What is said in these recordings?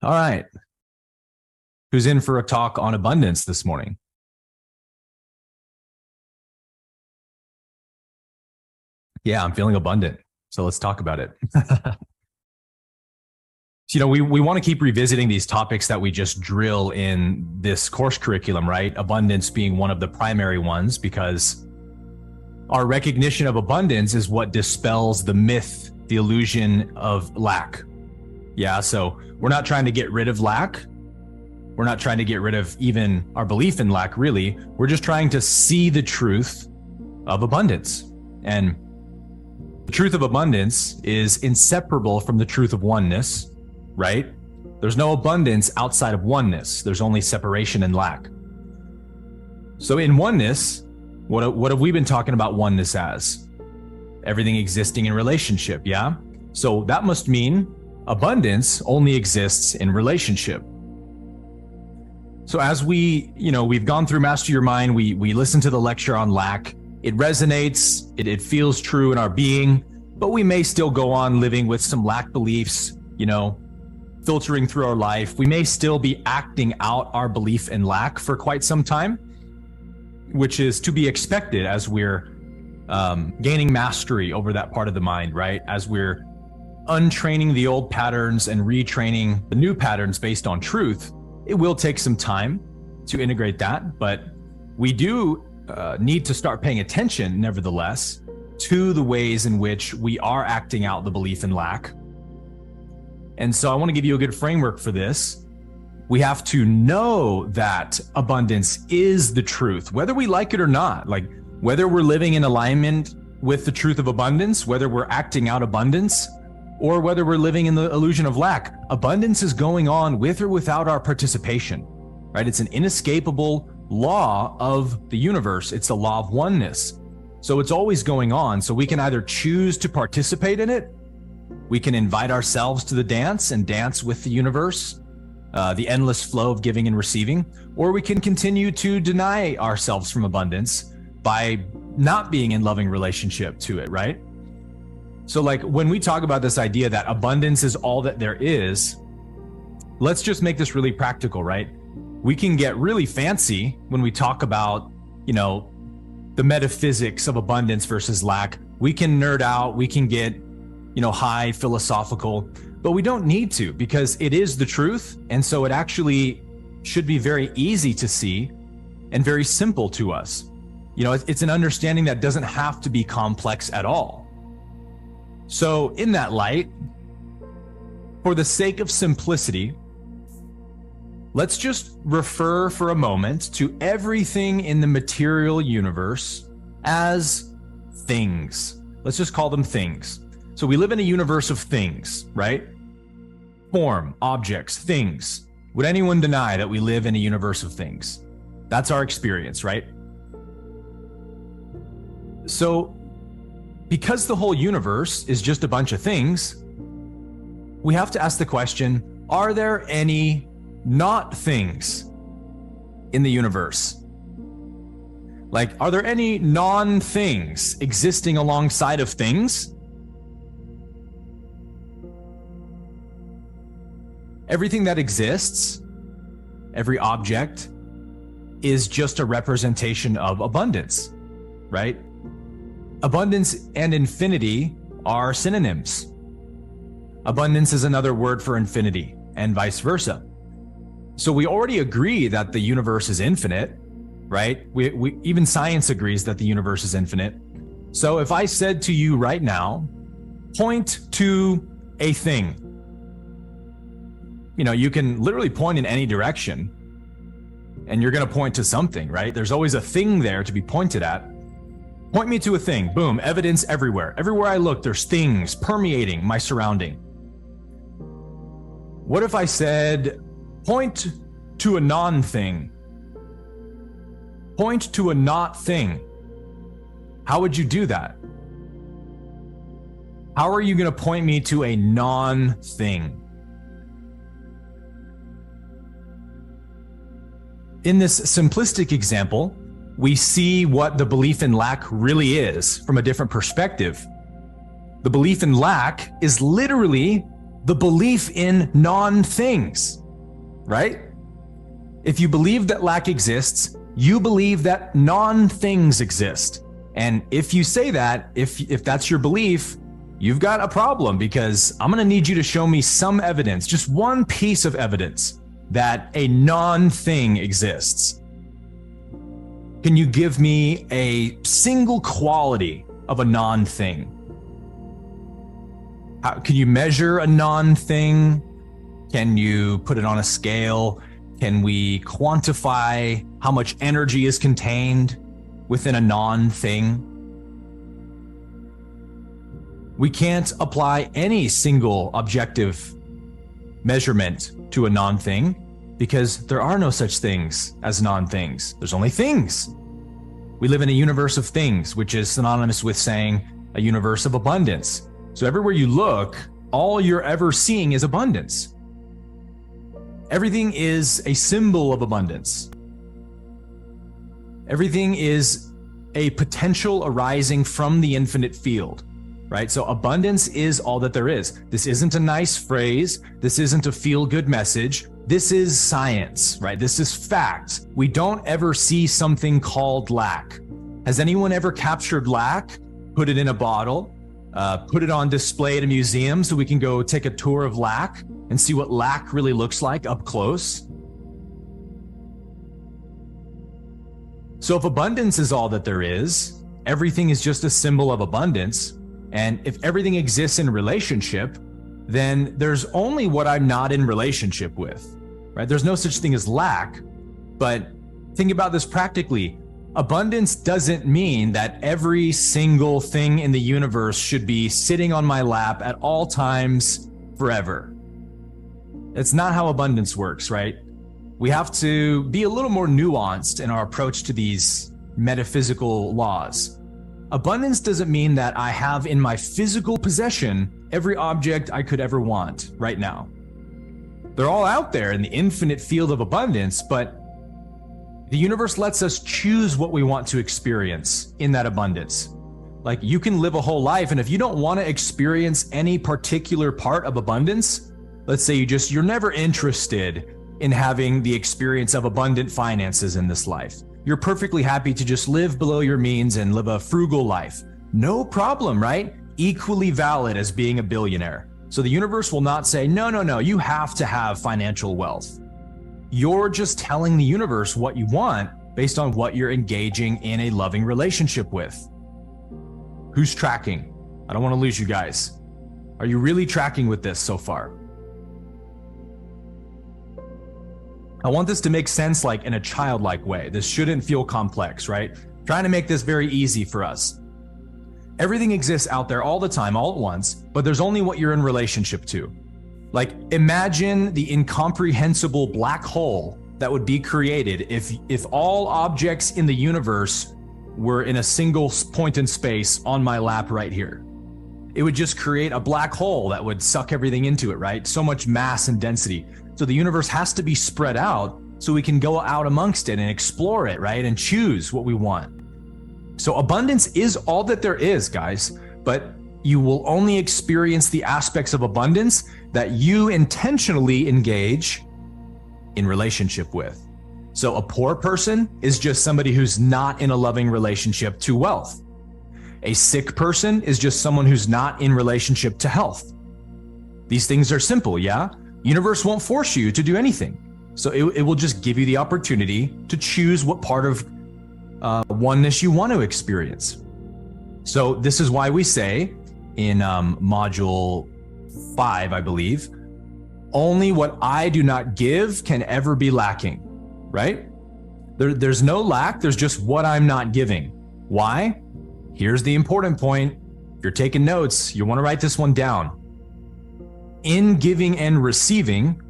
All right. Who's in for a talk on abundance this morning? Yeah, I'm feeling abundant. So let's talk about it. So, we want to keep revisiting these topics that we just drill in this course curriculum, right? Abundance being one of the primary ones, because our recognition of abundance is what dispels the myth, the illusion of lack. Yeah, so we're not trying to get rid of lack. We're not trying to get rid of even our belief in lack, really. We're just trying to see the truth of abundance. And the truth of abundance is inseparable from the truth of oneness, right? There's no abundance outside of oneness. There's only separation and lack. So in oneness, what have we been talking about oneness as? Everything existing in relationship, yeah? So that must mean abundance only exists in relationship. So as we've gone through Master Your Mind, we listened to the lecture on lack. It resonates, it feels true in our being, but we may still go on living with some lack beliefs, filtering through our life. We may still be acting out our belief in lack for quite some time, which is to be expected as we're gaining mastery over that part of the mind, right? As we're untraining the old patterns and retraining the new patterns based on truth, it will take some time to integrate that, but we do need to start paying attention, nevertheless, to the ways in which we are acting out the belief in lack. And so I want to give you a good framework for this. We have to know that abundance is the truth, whether we like it or not. Like whether we're living in alignment with the truth of abundance, whether we're acting out abundance, or whether we're living in the illusion of lack, abundance is going on with or without our participation, right? It's an inescapable law of the universe. It's a law of oneness. So it's always going on. So we can either choose to participate in it. We can invite ourselves to the dance and dance with the universe, the endless flow of giving and receiving, or we can continue to deny ourselves from abundance by not being in loving relationship to it, right? So like when we talk about this idea that abundance is all that there is, let's just make this really practical, right? We can get really fancy when we talk about, the metaphysics of abundance versus lack. We can nerd out, we can get, high philosophical, but we don't need to, because it is the truth. And so it actually should be very easy to see and very simple to us. It's an understanding that doesn't have to be complex at all. So in that light, for the sake of simplicity, let's just refer for a moment to everything in the material universe as things. Let's just call them things. So we live in a universe of things, right? Form, objects, things. Would anyone deny that we live in a universe of things? That's our experience, right? So because the whole universe is just a bunch of things, we have to ask the question, are there any not things in the universe? Like, are there any non-things existing alongside of things? Everything that exists, every object, is just a representation of abundance, right? Abundance and infinity are synonyms. Abundance is another word for infinity, and vice versa. So we already agree that the universe is infinite, right? We even science agrees that the universe is infinite. So if I said to you right now, point to a thing, you can literally point in any direction and you're going to point to something, right? There's always a thing there to be pointed at. Point me to a thing. Boom, evidence everywhere. Everywhere I look, there's things permeating my surrounding. What if I said, point to a non-thing? Point to a not thing. How would you do that? How are you going to point me to a non-thing? In this simplistic example, we see what the belief in lack really is from a different perspective. The belief in lack is literally the belief in non-things, right? If you believe that lack exists, you believe that non-things exist. And if you say that, if that's your belief, you've got a problem, because I'm going to need you to show me some evidence, just one piece of evidence that a non-thing exists. Can you give me a single quality of a non-thing? Can you measure a non-thing? Can you put it on a scale? Can we quantify how much energy is contained within a non-thing? We can't apply any single objective measurement to a non-thing, because there are no such things as non-things. There's only things. We live in a universe of things, which is synonymous with saying a universe of abundance. So everywhere you look, all you're ever seeing is abundance. Everything is a symbol of abundance. Everything is a potential arising from the infinite field, right? So abundance is all that there is. This isn't a nice phrase. This isn't a feel-good message. This is science, right? This is fact. We don't ever see something called lack. Has anyone ever captured lack, put it in a bottle, put it on display at a museum so we can go take a tour of lack and see what lack really looks like up close? So if abundance is all that there is, everything is just a symbol of abundance. And if everything exists in relationship, then there's only what I'm not in relationship with, right? There's no such thing as lack. But think about this practically. Abundance doesn't mean that every single thing in the universe should be sitting on my lap at all times forever. That's not how abundance works, right? We have to be a little more nuanced in our approach to these metaphysical laws. Abundance doesn't mean that I have in my physical possession every object I could ever want right now. They're all out there in the infinite field of abundance, but the universe lets us choose what we want to experience in that abundance. Like, you can live a whole life, and if you don't want to experience any particular part of abundance, let's say you're never interested in having the experience of abundant finances in this life. You're perfectly happy to just live below your means and live a frugal life. No problem, right? Equally valid as being a billionaire. So the universe will not say, no, you have to have financial wealth. You're just telling the universe what you want based on what you're engaging in a loving relationship with. Who's tracking? I don't want to lose you guys. Are you really tracking with this so far? I want this to make sense, like in a childlike way. This shouldn't feel complex, right? Trying to make this very easy for us. Everything exists out there all the time, all at once, but there's only what you're in relationship to. Like, imagine the incomprehensible black hole that would be created if all objects in the universe were in a single point in space on my lap right here. It would just create a black hole that would suck everything into it, right? So much mass and density. So the universe has to be spread out so we can go out amongst it and explore it, right? And choose what we want. So abundance is all that there is, guys, but you will only experience the aspects of abundance that you intentionally engage in relationship with. So a poor person is just somebody who's not in a loving relationship to wealth. A sick person is just someone who's not in relationship to health. These things are simple, yeah? Universe won't force you to do anything. So it will just give you the opportunity to choose what part of oneness you want to experience. So this is why we say in module 5, I believe, only what I do not give can ever be lacking, right? There's no lack, there's just what I'm not giving. Why? Here's the important point. If you're taking notes, you want to write this one down. In giving and receiving,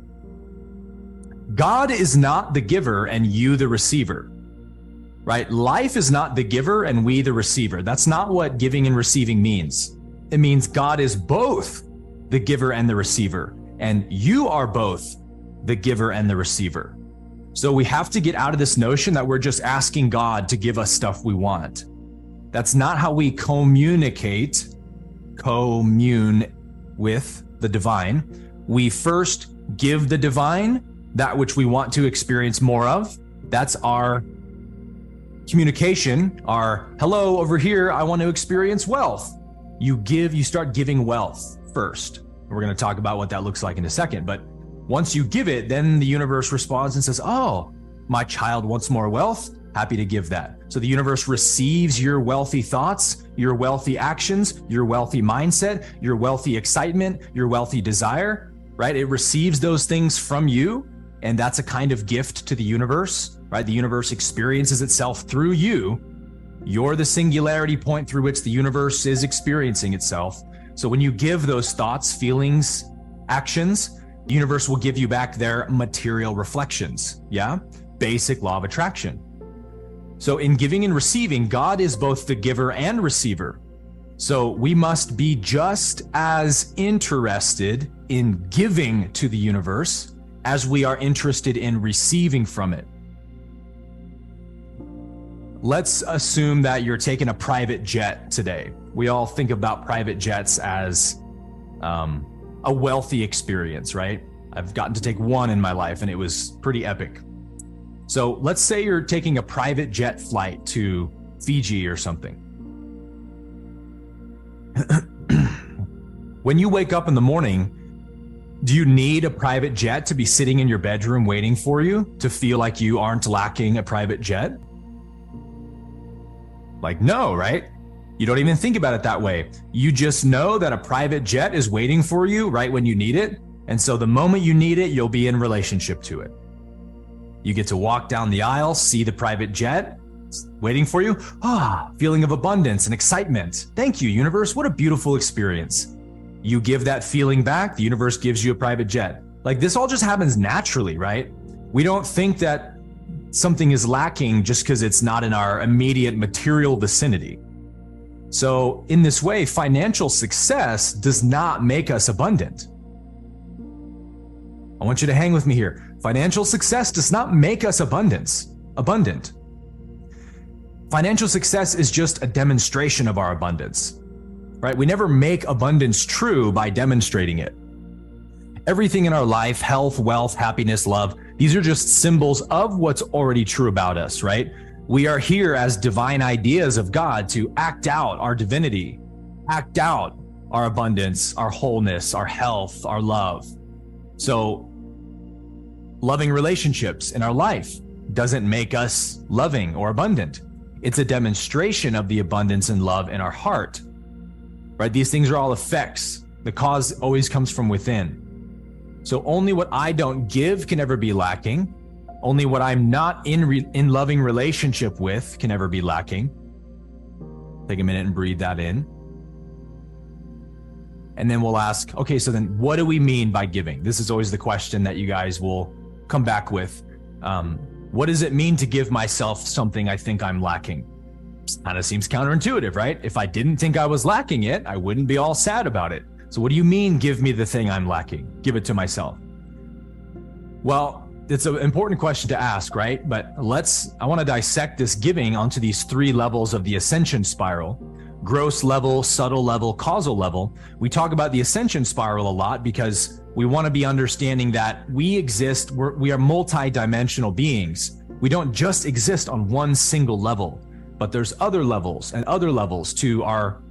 God is not the giver and you the receiver, right? Life is not the giver and we the receiver. That's not what giving and receiving means. It means God is both the giver and the receiver, and you are both the giver and the receiver. So we have to get out of this notion that we're just asking God to give us stuff we want. That's not how we commune with the divine, we first give the divine that which we want to experience more of. That's our communication, our hello over here, I want to experience wealth. You start giving wealth first. We're going to talk about what that looks like in a second. But once you give it, then the universe responds and says, oh, my child wants more wealth. Happy to give that. So the universe receives your wealthy thoughts, your wealthy actions, your wealthy mindset, your wealthy excitement, your wealthy desire, right? It receives those things from you. And that's a kind of gift to the universe, right? The universe experiences itself through you. You're the singularity point through which the universe is experiencing itself. So when you give those thoughts, feelings, actions, the universe will give you back their material reflections. Yeah? Basic law of attraction. So in giving and receiving, God is both the giver and receiver. So we must be just as interested in giving to the universe as we are interested in receiving from it. Let's assume that you're taking a private jet today. We all think about private jets as a wealthy experience, right? I've gotten to take one in my life and it was pretty epic. So let's say you're taking a private jet flight to Fiji or something. When you wake up in the morning, do you need a private jet to be sitting in your bedroom waiting for you to feel like you aren't lacking a private jet? Like, no, right? You don't even think about it that way. You just know that a private jet is waiting for you right when you need it. And so the moment you need it, you'll be in relationship to it. You get to walk down the aisle, see the private jet waiting for you. Feeling of abundance and excitement. Thank you, universe. What a beautiful experience. You give that feeling back, the universe gives you a private jet. Like, this all just happens naturally, right? We don't think that something is lacking just because it's not in our immediate material vicinity. So in this way, financial success does not make us abundant. I want you to hang with me here. Financial success does not make us abundant. Financial success is just a demonstration of our abundance, right? We never make abundance true by demonstrating it. Everything in our life, health, wealth, happiness, love, these are just symbols of what's already true about us, right? We are here as divine ideas of God to act out our divinity, act out our abundance, our wholeness, our health, our love. So loving relationships in our life doesn't make us loving or abundant. It's a demonstration of the abundance and love in our heart, right? These things are all effects. The cause always comes from within. So only what I don't give can ever be lacking. Only what I'm not in loving relationship with can ever be lacking. Take a minute and breathe that in. And then we'll ask, okay, so then what do we mean by giving? This is always the question that you guys will come back with. What does it mean to give myself something I think I'm lacking? Kind of seems counterintuitive, right? If I didn't think I was lacking it, I wouldn't be all sad about it. So what do you mean, give me the thing I'm lacking? Give it to myself. Well, it's an important question to ask, right? But I want to dissect this giving onto these three levels of the ascension spiral: gross level, subtle level, causal level. We talk about the ascension spiral a lot because we want to be understanding that we exist, we are multi-dimensional beings. We don't just exist on one single level, but there's other levels and other levels to our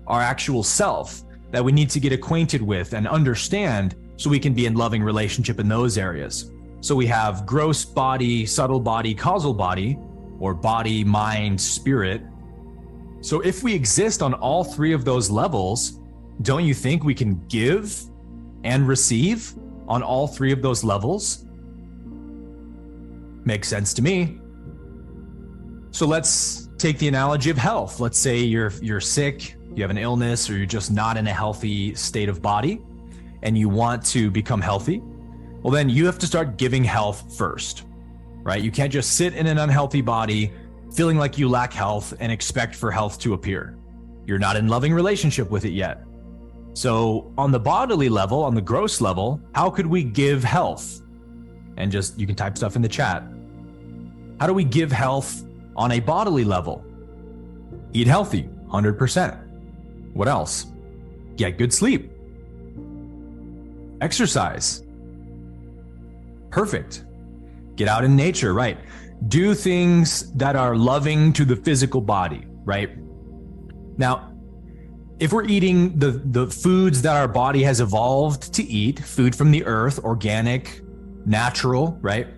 actual self that we need to get acquainted with and understand so we can be in loving relationship in those areas. So we have gross body, subtle body, causal body, or body, mind, spirit. So if we exist on all three of those levels, don't you think we can give and receive on all three of those levels? Makes sense to me. So let's take the analogy of health. Let's say you're sick, you have an illness, or you're just not in a healthy state of body and you want to become healthy. Well, then you have to start giving health first, right? You can't just sit in an unhealthy body feeling like you lack health and expect for health to appear. You're not in loving relationship with it yet. So on the bodily level, on the gross level, how could we give health? And you can type stuff in the chat. How do we give health on a bodily level? Eat healthy, 100%. What else? Get good sleep. Exercise. Perfect. Get out in nature, right? Do things that are loving to the physical body, right? Now, if we're eating the foods that our body has evolved to eat, food from the earth, organic, natural, right?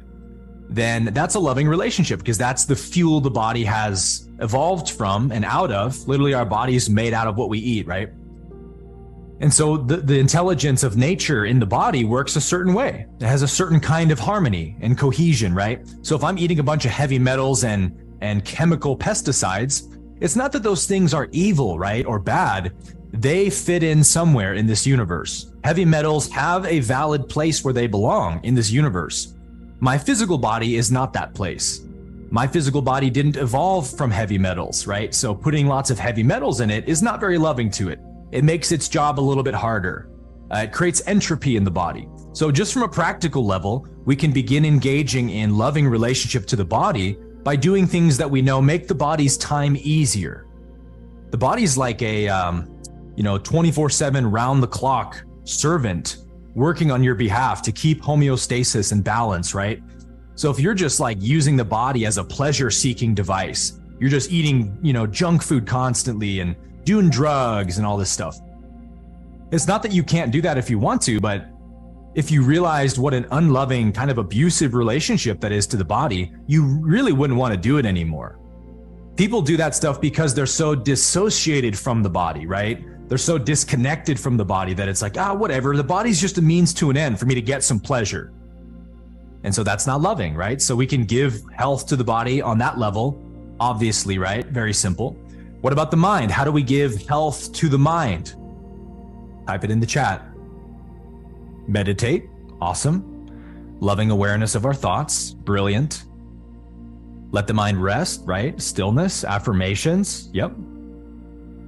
Then that's a loving relationship, because that's the fuel the body has evolved from and out of. Literally, our body is made out of what we eat, right? And so the intelligence of nature in the body works a certain way. It has a certain kind of harmony and cohesion, right? So if I'm eating a bunch of heavy metals and chemical pesticides, it's not that those things are evil, right, or bad. They fit in somewhere in this universe. Heavy metals have a valid place where they belong in this universe. My physical body is not that place. My physical body didn't evolve from heavy metals, right? So putting lots of heavy metals in it is not very loving to it. It makes its job a little bit harder. It creates entropy in the body. So just from a practical level, we can begin engaging in loving relationship to the body by doing things that we know make the body's time easier. The body's like a 24/7 round the clock servant working on your behalf to keep homeostasis and balance, right? So if you're just like using the body as a pleasure seeking device, you're just eating, junk food constantly and doing drugs and all this stuff. It's not that you can't do that if you want to, but if you realized what an unloving, kind of abusive relationship that is to the body, you really wouldn't want to do it anymore. People do that stuff because they're so dissociated from the body, right? They're so disconnected from the body that it's like, whatever, the body's just a means to an end for me to get some pleasure. And so that's not loving, right? So we can give health to the body on that level, obviously, right? Very simple. What about the mind? How do we give health to the mind? Type it in the chat. Meditate. Awesome. Loving awareness of our thoughts. Brilliant. Let the mind rest, right? Stillness, affirmations. Yep.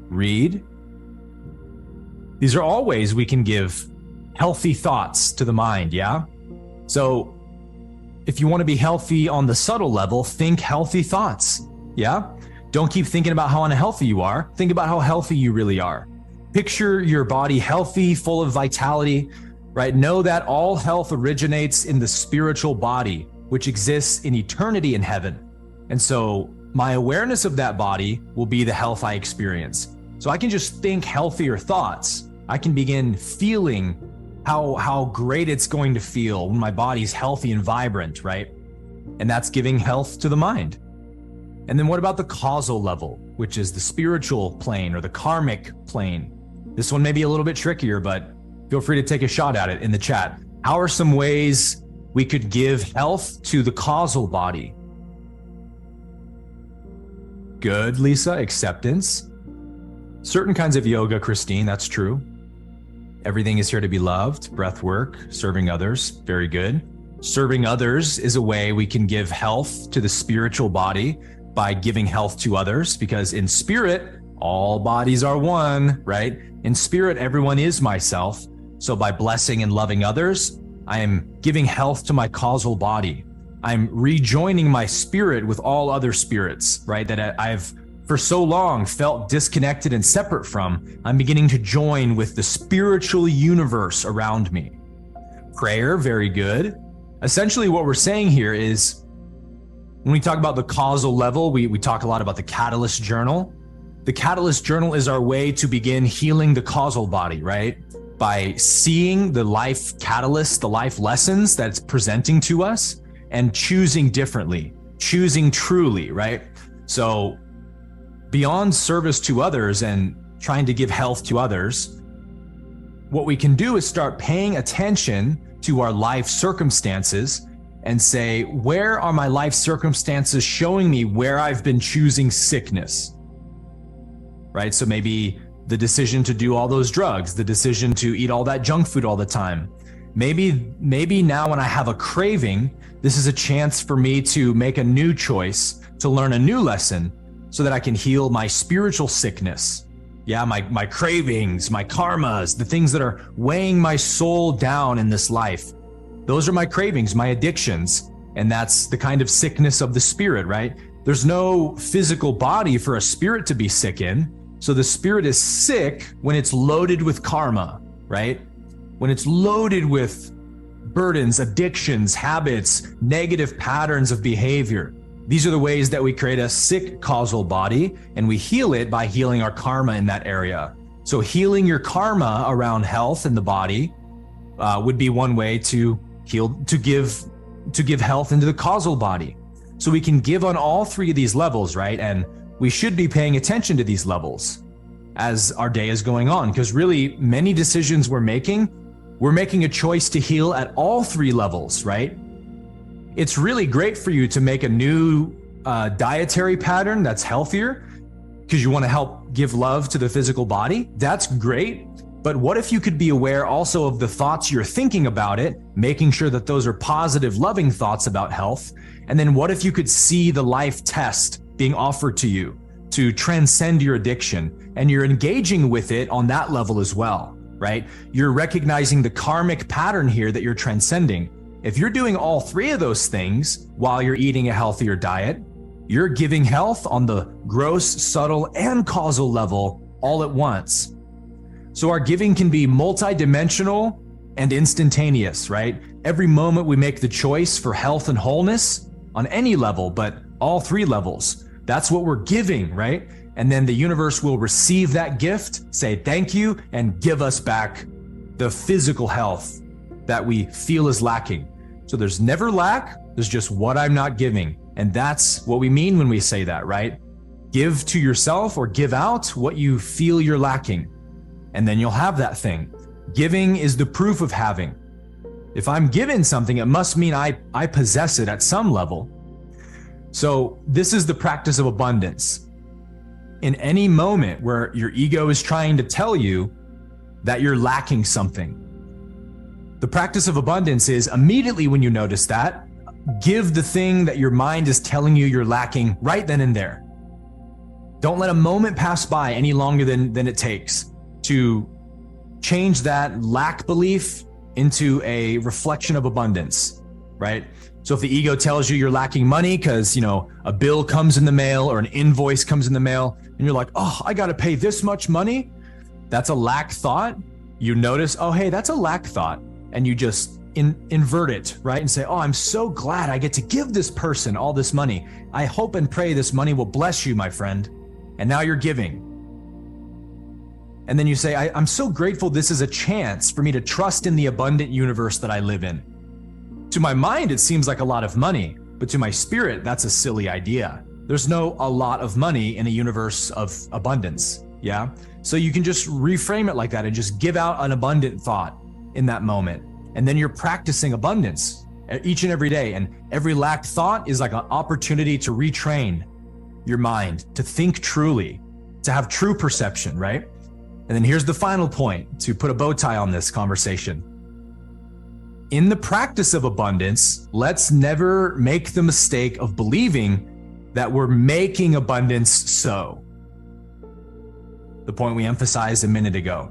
Read. These are all ways we can give healthy thoughts to the mind, yeah? So if you want to be healthy on the subtle level, think healthy thoughts, yeah? Don't keep thinking about how unhealthy you are. Think about how healthy you really are. Picture your body healthy, full of vitality, right? Know that all health originates in the spiritual body, which exists in eternity in heaven. And so my awareness of that body will be the health I experience. So I can just think healthier thoughts. I can begin feeling how great it's going to feel when my body's healthy and vibrant, right? And that's giving health to the mind. And then what about the causal level, which is the spiritual plane or the karmic plane? This one may be a little bit trickier, but feel free to take a shot at it in the chat. How are some ways we could give health to the causal body? Good, Lisa. Acceptance. Certain kinds of yoga, Christine, that's true. Everything is here to be loved. Breath work, serving others, very good. Serving others is a way we can give health to the spiritual body by giving health to others, because in spirit, all bodies are one, right? In spirit, everyone is myself. So by blessing and loving others, I am giving health to my causal body. I'm rejoining my spirit with all other spirits, right? That I've for so long felt disconnected and separate from. I'm beginning to join with the spiritual universe around me. Prayer, very good. Essentially what we're saying here is, when we talk about the causal level, we talk a lot about the catalyst journal. The catalyst journal is our way to begin healing the causal body, right? By seeing the life catalyst, the life lessons that it's presenting to us, and choosing differently, choosing truly, right? So beyond service to others and trying to give health to others, what we can do is start paying attention to our life circumstances and say, where are my life circumstances showing me where I've been choosing sickness, right? So maybe the decision to do all those drugs, the decision to eat all that junk food all the time. Maybe now when I have a craving, this is a chance for me to make a new choice, to learn a new lesson so that I can heal my spiritual sickness. Yeah, my cravings, my karmas, the things that are weighing my soul down in this life. Those are my cravings, my addictions, and that's the kind of sickness of the spirit, right? There's no physical body for a spirit to be sick in, so the spirit is sick when it's loaded with karma, right? when it's loaded with burdens, addictions, habits, negative patterns of behavior. These are the ways that we create a sick causal body, and we heal it by healing our karma in that area. So healing your karma around health in the body would be one way to heal, to give health into the causal body. So we can give on all three of these levels, right? And we should be paying attention to these levels as our day is going on, because really many decisions we're making a choice to heal at all three levels, right? It's really great for you to make a new dietary pattern that's healthier because you want to help give love to the physical body. That's great. But what if you could be aware also of the thoughts you're thinking about it, making sure that those are positive, loving thoughts about health? And then what if you could see the life test being offered to you to transcend your addiction, and you're engaging with it on that level as well, right? You're recognizing the karmic pattern here that you're transcending. If you're doing all three of those things while you're eating a healthier diet, you're giving health on the gross, subtle, and causal level all at once. So our giving can be multidimensional and instantaneous, right? Every moment we make the choice for health and wholeness on any level, but all three levels. That's what we're giving, right? And then the universe will receive that gift, say thank you, and give us back the physical health that we feel is lacking. So there's never lack, there's just what I'm not giving. And that's what we mean when we say that, right? Give to yourself or give out what you feel you're lacking, and then you'll have that thing. Giving is the proof of having. If I'm given something, it must mean I possess it at some level. So this is the practice of abundance. In any moment where your ego is trying to tell you that you're lacking something, the practice of abundance is immediately when you notice that, give the thing that your mind is telling you you're lacking right then and there. Don't let a moment pass by any longer than it takes to change that lack belief into a reflection of abundance, right? So if the ego tells you you're lacking money because, a bill comes in the mail or an invoice comes in the mail, and you're like, oh, I got to pay this much money. That's a lack thought. You notice, oh, hey, that's a lack thought. And you just invert it, right? And say, oh, I'm so glad I get to give this person all this money. I hope and pray this money will bless you, my friend. And now you're giving. And then you say, I'm so grateful this is a chance for me to trust in the abundant universe that I live in. To my mind, it seems like a lot of money, but to my spirit, that's a silly idea. There's no a lot of money in a universe of abundance, yeah? So you can just reframe it like that and just give out an abundant thought in that moment. And then you're practicing abundance each and every day. And every lack thought is like an opportunity to retrain your mind, to think truly, to have true perception, right? And then here's the final point to put a bow tie on this conversation. In the practice of abundance, let's never make the mistake of believing that we're making abundance so. The point we emphasized a minute ago.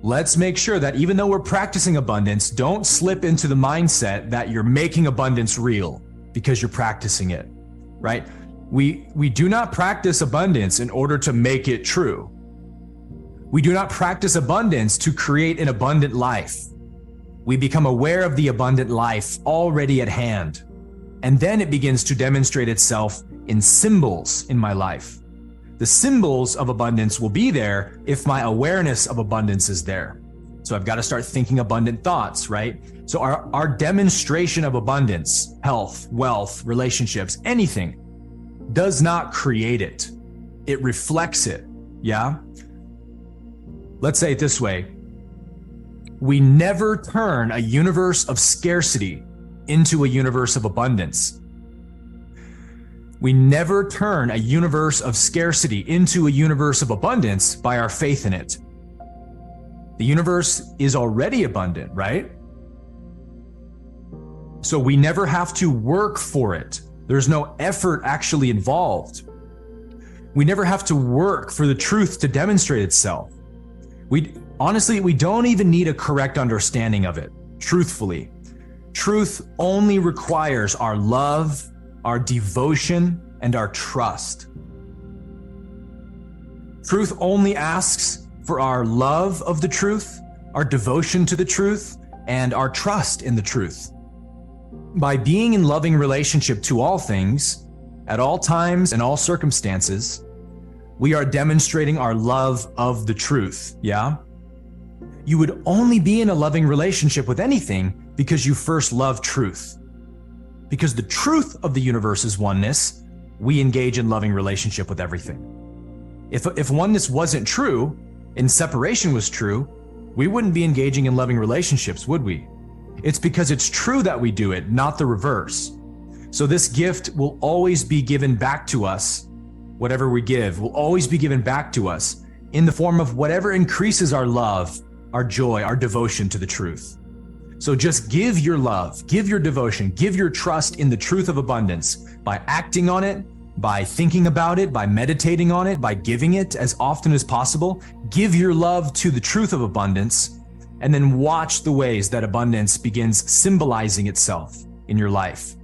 Let's make sure that even though we're practicing abundance, don't slip into the mindset that you're making abundance real because you're practicing it, right? We do not practice abundance in order to make it true. We do not practice abundance to create an abundant life. We become aware of the abundant life already at hand, and then it begins to demonstrate itself in symbols in my life. The symbols of abundance will be there if my awareness of abundance is there. So I've got to start thinking abundant thoughts, right? So our demonstration of abundance, health, wealth, relationships, anything, does not create it. It reflects it, yeah? Let's say it this way. We never turn a universe of scarcity into a universe of abundance. We never turn a universe of scarcity into a universe of abundance by our faith in it. The universe is already abundant, right? So we never have to work for it. There's no effort actually involved. We never have to work for the truth to demonstrate itself. Honestly, we don't even need a correct understanding of it, truthfully. Truth only requires our love, our devotion, and our trust. Truth only asks for our love of the truth, our devotion to the truth, and our trust in the truth. By being in loving relationship to all things, at all times and all circumstances, we are demonstrating our love of the truth, yeah? You would only be in a loving relationship with anything because you first love truth. Because the truth of the universe is oneness, we engage in loving relationship with everything. If oneness wasn't true, and separation was true, we wouldn't be engaging in loving relationships, would we? It's because it's true that we do it, not the reverse. So this gift will always be given back to us. Whatever we give will always be given back to us in the form of whatever increases our love, our joy, our devotion to the truth. So just give your love, give your devotion, give your trust in the truth of abundance by acting on it, by thinking about it, by meditating on it, by giving it as often as possible. Give your love to the truth of abundance, and then watch the ways that abundance begins symbolizing itself in your life.